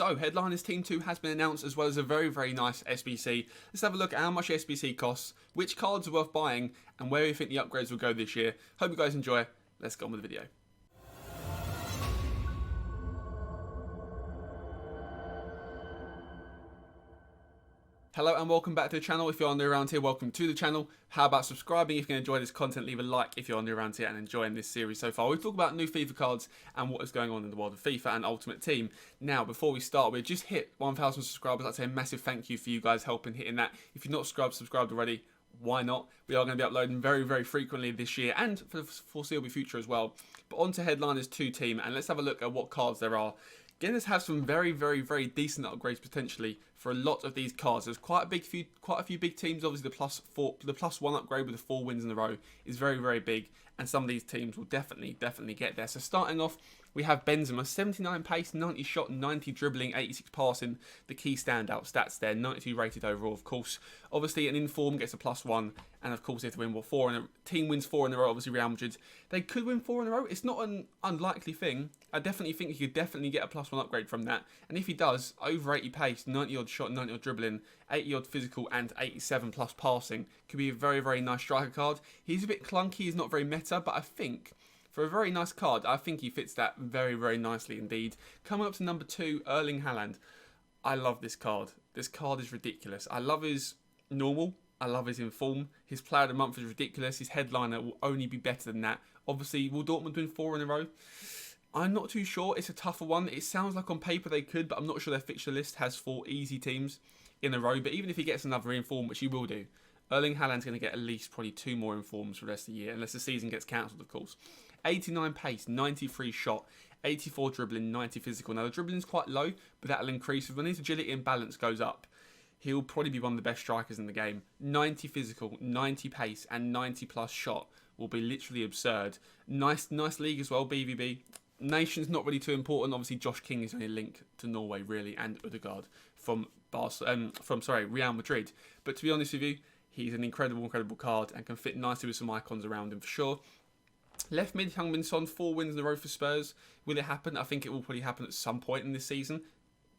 So, Headliners Team 2 has been announced, as well as a very, very nice SBC. Let's have a look at how much SBC costs, which cards are worth buying, and where we think the upgrades will go this year. Hope you guys enjoy. Let's get on with the video. Hello and welcome back to the channel. If you're new around here, welcome to the channel. How about subscribing if you enjoy this content? Leave a like if you're new around here and enjoying this series so far. We've talked about new FIFA cards and what is going on in the world of FIFA and Ultimate Team. Now, before we start, we've just hit 1,000 subscribers. I'd say a massive thank you for you guys helping hitting that. If you're not subscribed already, why not? We are going to be uploading very, very frequently this year and for the foreseeable future as well. But on to Headliners 2 team, and let's have a look at what cards there are. Again, this has some very, very, very decent upgrades potentially for a lot of these cards. There's quite a few big teams. Obviously, the +1 upgrade with the 4 wins in a row is very, very big, and some of these teams will definitely get there. So starting off, we have Benzema, 79 pace, 90 shot, 90 dribbling, 86 passing. The key standout stats there, 92 rated overall, of course. Obviously, an inform gets a +1, and of course, they have to win 4 in a team wins 4 in a row. Obviously, Real Madrid, they could win 4 in a row. It's not an unlikely thing. I definitely think he could definitely get a +1 upgrade from that. And if he does, over 80 pace, 90 odd shot, 90 odd dribbling, 80 odd physical, and 87 plus passing could be a very, very nice striker card. He's a bit clunky, he's not very meta, but I think for a very nice card, I think he fits that very, very nicely indeed. Coming up to number 2, Erling Haaland. I love this card. This card is ridiculous. I love his normal. I love his inform. His player of the month is ridiculous. His headliner will only be better than that. Obviously, will Dortmund win 4 in a row? I'm not too sure. It's a tougher one. It sounds like on paper they could, but I'm not sure their fixture list has 4 easy teams in a row. But even if he gets another inform, which he will do, Erling Haaland's going to get at least probably 2 more informs for the rest of the year, unless the season gets cancelled, of course. 89 pace, 93 shot, 84 dribbling, 90 physical. Now, the dribbling's quite low, but that'll increase. When his agility and balance goes up, he'll probably be one of the best strikers in the game. 90 physical, 90 pace, and 90 plus shot will be literally absurd. Nice league as well, BVB. Nation's not really too important. Obviously, Josh King is only linked to Norway, really, and Odegaard from Real Madrid. But to be honest with you, he's an incredible card and can fit nicely with some icons around him for sure. Left mid, Heung-min Son, 4 wins in a row for Spurs. Will it happen? I think it will probably happen at some point in this season.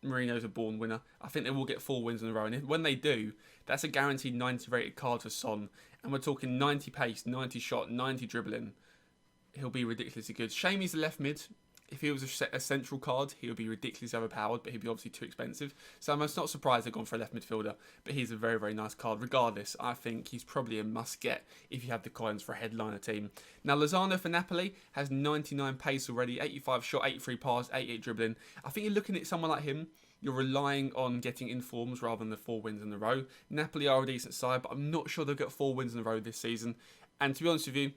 Mourinho's a born winner. I think they will get 4 wins in a row. And when they do, that's a guaranteed 90 rated card for Son. And we're talking 90 pace, 90 shot, 90 dribbling. He'll be ridiculously good. Shame he's the left mid. If he was a central card, he would be ridiculously overpowered, but he'd be obviously too expensive. So I'm not surprised they've gone for a left midfielder, but he's a very, very nice card. Regardless, I think he's probably a must-get if you have the coins for a headliner team. Now, Lozano for Napoli has 99 pace already, 85 shot, 83 pass, 88 dribbling. I think you're looking at someone like him, you're relying on getting informs rather than the 4 wins in a row. Napoli are a decent side, but I'm not sure they'll get 4 wins in a row this season. And to be honest with you,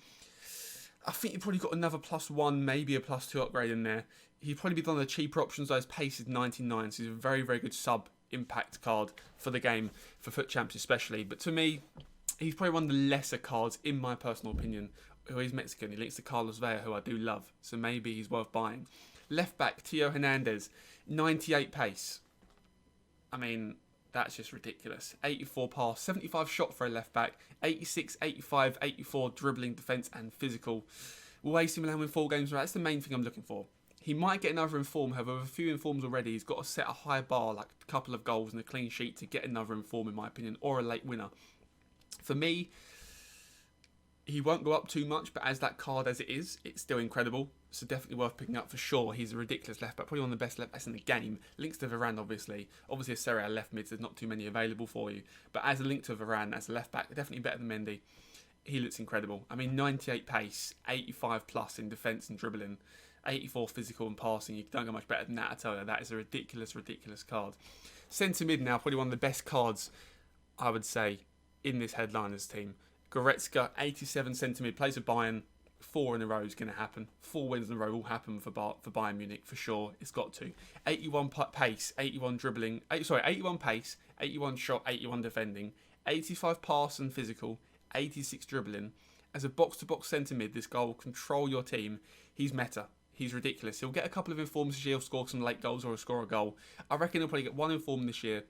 I think you've probably got another +1, maybe a +2 upgrade in there. He'd probably be one of the cheaper options, though his pace is 99, so he's a very, very good sub-impact card for the game, for FUT champs especially. But to me, he's probably one of the lesser cards, in my personal opinion. He's Mexican, he links to Carlos Vela, who I do love, so maybe he's worth buying. Left back, Tio Hernandez, 98 pace. I mean, that's just ridiculous. 84 pass, 75 shot for a left back, 86, 85, 84 dribbling, defence and physical. Will AC Milan win 4 games? That's the main thing I'm looking for. He might get another inform, however, with a few informs already, he's got to set a high bar, like a couple of goals and a clean sheet to get another inform, in my opinion, or a late winner. For me, he won't go up too much, but as that card as it is, it's still incredible. So definitely worth picking up for sure. He's a ridiculous left back, probably one of the best left backs in the game. Links to Varane, obviously. Obviously, a Serie A left mids, there's not too many available for you. But as a link to Varane, as a left back, definitely better than Mendy. He looks incredible. I mean, 98 pace, 85 plus in defence and dribbling, 84 physical and passing. You don't go much better than that, I tell you. That is a ridiculous card. Centre mid now, probably one of the best cards, I would say, in this headliners team. Goretzka, 87 centre mid, plays for Bayern. 4 in a row is going to happen. 4 wins in a row will happen for Bayern Munich for sure. It's got to. 81 pace, 81 dribbling. 81 pace, 81 shot, 81 defending, 85 pass and physical, 86 dribbling. As a box-to-box centre mid, this guy will control your team. He's meta. He's ridiculous. He'll get a couple of informs this year. He'll score some late goals or score a goal. I reckon he'll probably get 1 inform this year,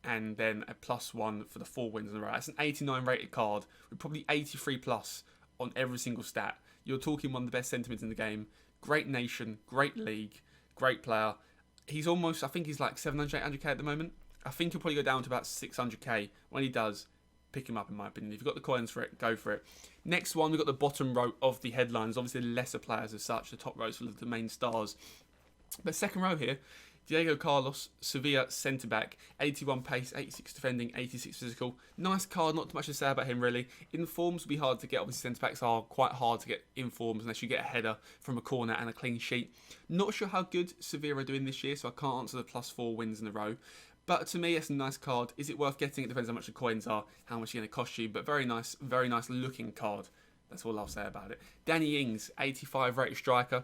and then a +1 for the 4 wins in a row. That's an 89 rated card with probably 83 plus on every single stat. You're talking one of the best sentiments in the game. Great nation, great league, great player. he's almost, I think he's like 700, 800k at the moment. I think he'll probably go down to about 600k. When he does, pick him up, in my opinion. If you've got the coins for it, go for it. Next one, we've got the bottom row of the headlines. Obviously, the lesser players as such. The top row is full of the main stars. But second row here, Diego Carlos, Sevilla centre-back, 81 pace, 86 defending, 86 physical. Nice card, not too much to say about him really. Informs will be hard to get. Obviously, centre-backs are quite hard to get informs unless you get a header from a corner and a clean sheet. Not sure how good Sevilla are doing this year, so I can't answer the +4 wins in a row. But to me, it's a nice card. Is it worth getting? It depends how much the coins are, how much it's going to cost you. But very nice looking card. That's all I'll say about it. Danny Ings, 85 rated striker.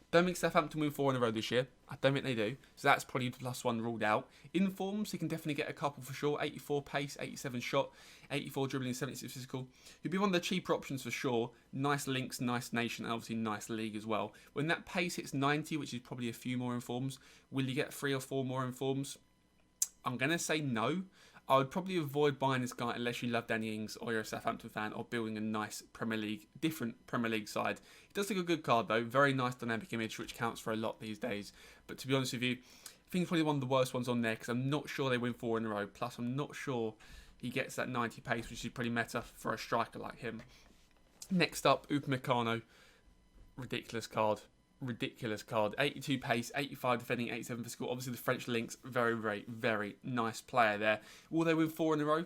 Don't think Southampton win 4 in a row this year. I don't think they do. So that's probably +1 ruled out. In forms, he can definitely get a couple for sure. 84 pace, 87 shot, 84 dribbling, 76 physical. He'll be one of the cheaper options for sure. Nice links, nice nation, and obviously nice league as well. When that pace hits 90, which is probably a few more informs, will you get 3 or 4 more informs? I'm going to say no. I would probably avoid buying this guy unless you love Danny Ings or you're a Southampton fan or building a nice different Premier League side. He does look a good card though. Very nice dynamic image, which counts for a lot these days. But to be honest with you, I think it's probably one of the worst ones on there because I'm not sure they win 4 in a row. Plus, I'm not sure he gets that 90 pace, which is pretty meta for a striker like him. Next up, Upamecano. Ridiculous card. 82 pace, 85 defending, 87 physical. Obviously the French links, very nice player there. Will they win 4 in a row?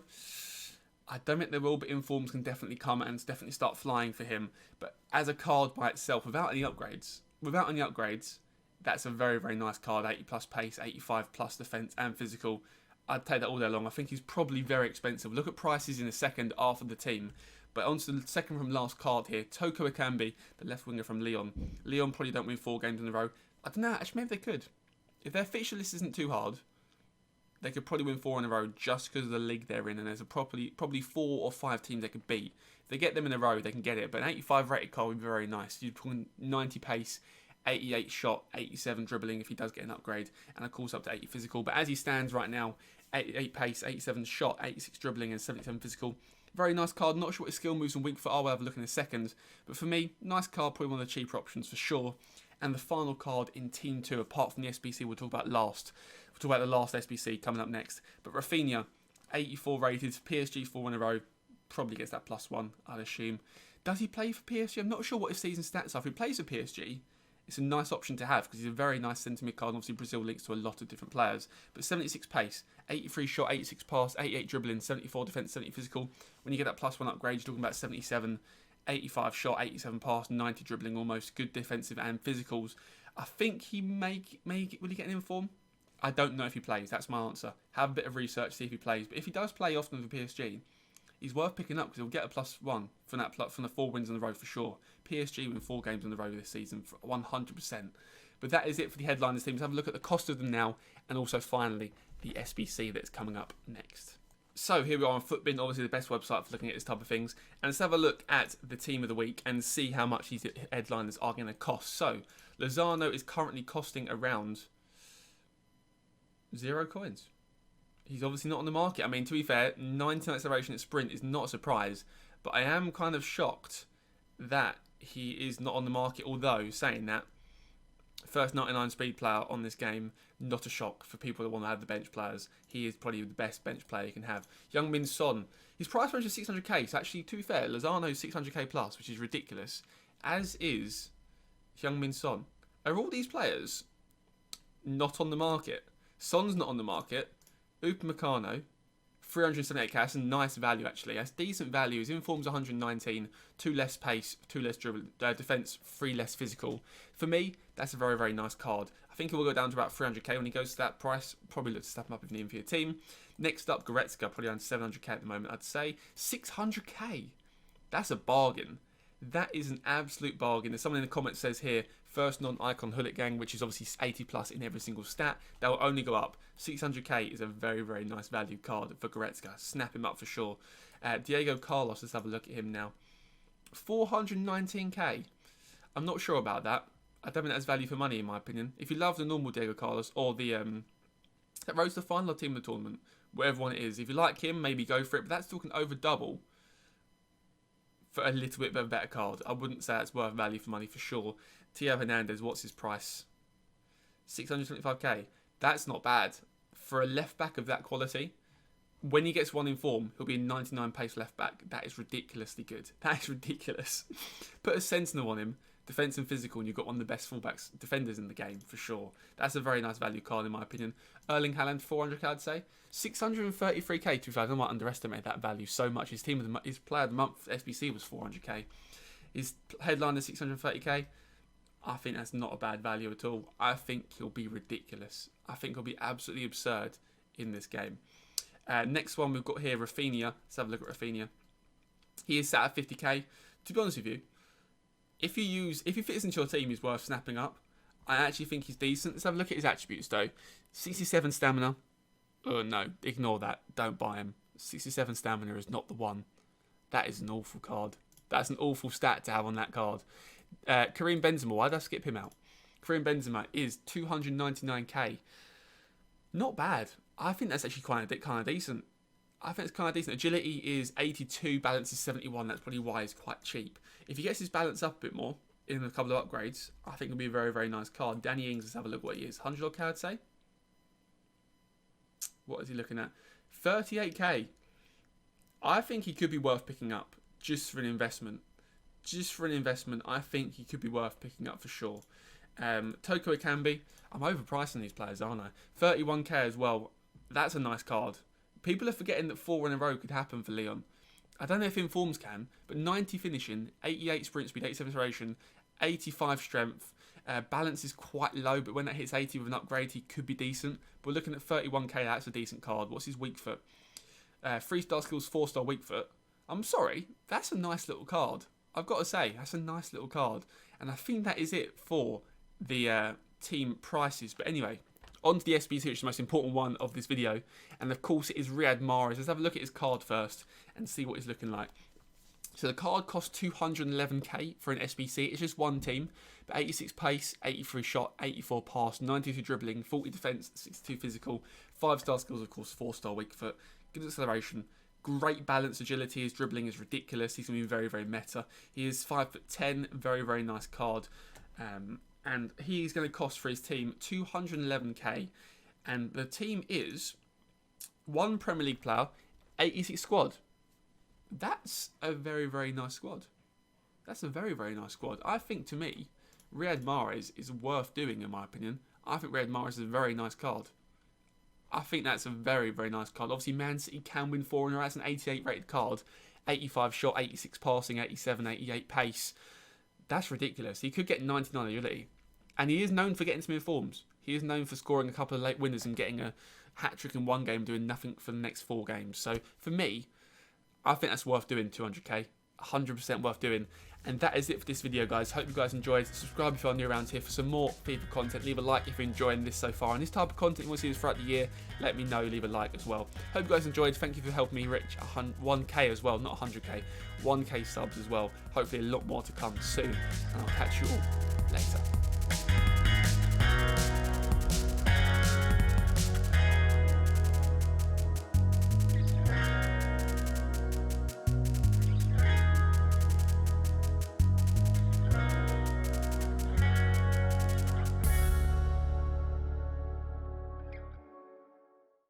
I don't think they will, but informs can definitely come and definitely start flying for him. But as a card by itself, without any upgrades, that's a very nice card. 80 plus pace, 85 plus defense and physical. I'd take that all day long. I think he's probably very expensive. Look at prices in a second after the team. But on to the second from last card here. Toko Akambi, the left winger from Lyon. Lyon probably don't win 4 games in a row. I don't know, actually maybe they could. If their fixture list isn't too hard, they could probably win 4 in a row just because of the league they're in. And there's probably 4 or 5 teams they could beat. If they get them in a row, they can get it. But an 85 rated card would be very nice. You'd put 90 pace, 88 shot, 87 dribbling if he does get an upgrade. And of course up to 80 physical. But as he stands right now, 88 pace, 87 shot, 86 dribbling and 77 physical. Very nice card. Not sure what his skill moves and weak foot are. We'll have a look in a second. But for me, nice card. Probably one of the cheaper options for sure. And the final card in Team 2, apart from the SBC, we'll talk about last. We'll talk about the last SBC coming up next. But Rafinha, 84 rated. PSG 4 in a row. Probably gets that +1, I'd assume. Does he play for PSG? I'm not sure what his season stats are. If he plays for PSG, it's a nice option to have because he's a very nice centre mid card. And obviously, Brazil links to a lot of different players. But 76 pace, 83 shot, 86 pass, 88 dribbling, 74 defence, 70 physical. When you get that +1 upgrade, you're talking about 77, 85 shot, 87 pass, 90 dribbling almost. Good defensive and physicals. I think he will he get an inform? I don't know if he plays. That's my answer. Have a bit of research, see if he plays. But if he does play often for PSG, he's worth picking up because he'll get a +1 from the 4 wins in a row for sure. PSG win 4 games in a row this season for 100%. But that is it for the headliners team. Let's have a look at the cost of them now and also finally the SBC that's coming up next. So here we are on Footbin, obviously the best website for looking at this type of things. And let's have a look at the team of the week and see how much these headliners are going to cost. So Lozano is currently costing around 0 coins. He's obviously not on the market. I mean, to be fair, 99 acceleration at sprint is not a surprise. But I am kind of shocked that he is not on the market. Although, saying that, first 99 speed player on this game, not a shock for people that want to have the bench players. He is probably the best bench player you can have. Heung-min Son, his price range is 600k. So actually, to be fair, Lozano's 600k plus, which is ridiculous. As is Heung-min Son. Are all these players not on the market? Son's not on the market. Upamecano, 378k, that's a nice value actually. That's decent value. His inform's 119, 2 less pace, 2 less dribble, defense, 3 less physical. For me, that's a very nice card. I think it will go down to about 300k when he goes to that price. Probably look to step him up if you need him for your team. Next up, Goretzka, probably around 700k at the moment, I'd say. 600k, that's a bargain. That is an absolute bargain. There's someone in the comments says here, first non-icon Hullet gang, which is obviously 80 plus in every single stat. That will only go up. 600k is a very nice value card for Goretzka. Snap him up for sure. Diego Carlos, let's have a look at him now. 419k. I'm not sure about that. I don't think that's value for money in my opinion. If you love the normal Diego Carlos or the that rose to the final team of the tournament, whatever one it is, if you like him, maybe go for it. But that's talking over double for a little bit of a better card. I wouldn't say that's worth value for money for sure. Hernandez, what's his price? 625k. That's not bad. For a left back of that quality, when he gets one in form, he'll be a 99 pace left back. That is ridiculously good. That is ridiculous. Put a sentinel on him, defence and physical, and you've got one of the best fullbacks defenders in the game for sure. That's a very nice value card in my opinion. Erling Haaland, 400k I'd say. 633k, to be fair, I might underestimate that value so much. His his player of the month SBC was 400k. His headline is 630k. I think that's not a bad value at all. I think he'll be ridiculous. I think he'll be absolutely absurd in this game. Next one we've got here, Rafinha. Let's have a look at Rafinha. He is sat at 50k. To be honest with you, if he fits into your team, he's worth snapping up. I actually think he's decent. Let's have a look at his attributes though. 67 stamina. Oh no, ignore that. Don't buy him. 67 stamina is not the one. That is an awful card. That's an awful stat to have on that card. Karim Benzema, why did I skip him out? Karim Benzema is 299k. Not bad. I think that's actually kind of decent. I think it's kind of decent. Agility is 82, balance is 71. That's probably why it's quite cheap. If he gets his balance up a bit more in a couple of upgrades, I think it'll be a very, very nice card. Danny Ings, let's have a look what he is. 100k, I'd say. What is he looking at? 38k. I think he could be worth picking up just for an investment. Just for an investment, I think he could be worth picking up for sure. Toko Akambi. I'm overpricing these players, aren't I? 31k as well. That's a nice card. People are forgetting that 4 in a row could happen for Leon. I don't know if informs can, but 90 finishing, 88 sprint speed, 87 acceleration, 85 strength. Balance is quite low, but when that hits 80 with an upgrade, he could be decent. But we're looking at 31k, that's a decent card. What's his weak foot? 3-star skills, 4-star weak foot. I'm sorry, that's a nice little card. I've got to say, that's a nice little card. And I think that is it for the team prices. But anyway, on to the SBC, which is the most important one of this video. And of course, it is Riyad Mahrez. Let's have a look at his card first and see what he's looking like. So the card costs 211k for an SBC. It's just one team. But 86 pace, 83 shot, 84 pass, 92 dribbling, 40 defence, 62 physical, 5-star skills, of course, 4-star weak foot, good acceleration. Great balance, agility, his dribbling is ridiculous. He's going to be very, very meta. He is 5'10", very, very nice card. And he's going to cost for his team 211k. And the team is 1 Premier League player, 86 squad. That's a very, very nice squad. That's a very, very nice squad. I think, to me, Riyad Mahrez is worth doing, in my opinion. I think Riyad Mahrez is a very nice card. I think that's a very, very nice card. Obviously, Man City can win 4 in a row. That's an 88 rated card. 85 shot, 86 passing, 87, 88 pace. That's ridiculous. He could get 99 agility. And he is known for getting some informs. He is known for scoring a couple of late winners and getting a hat-trick in one game, doing nothing for the next 4 games. So, for me, I think that's worth doing, 200k. 100% worth doing. And that is it for this video, guys. Hope you guys enjoyed. Subscribe if you're new around here for some more FIFA content. Leave a like if you're enjoying this so far. And this type of content you want to see this throughout the year, let me know. Leave a like as well. Hope you guys enjoyed. Thank you for helping me reach 1k as well. Not 100k. 1k subs as well. Hopefully a lot more to come soon. And I'll catch you all later.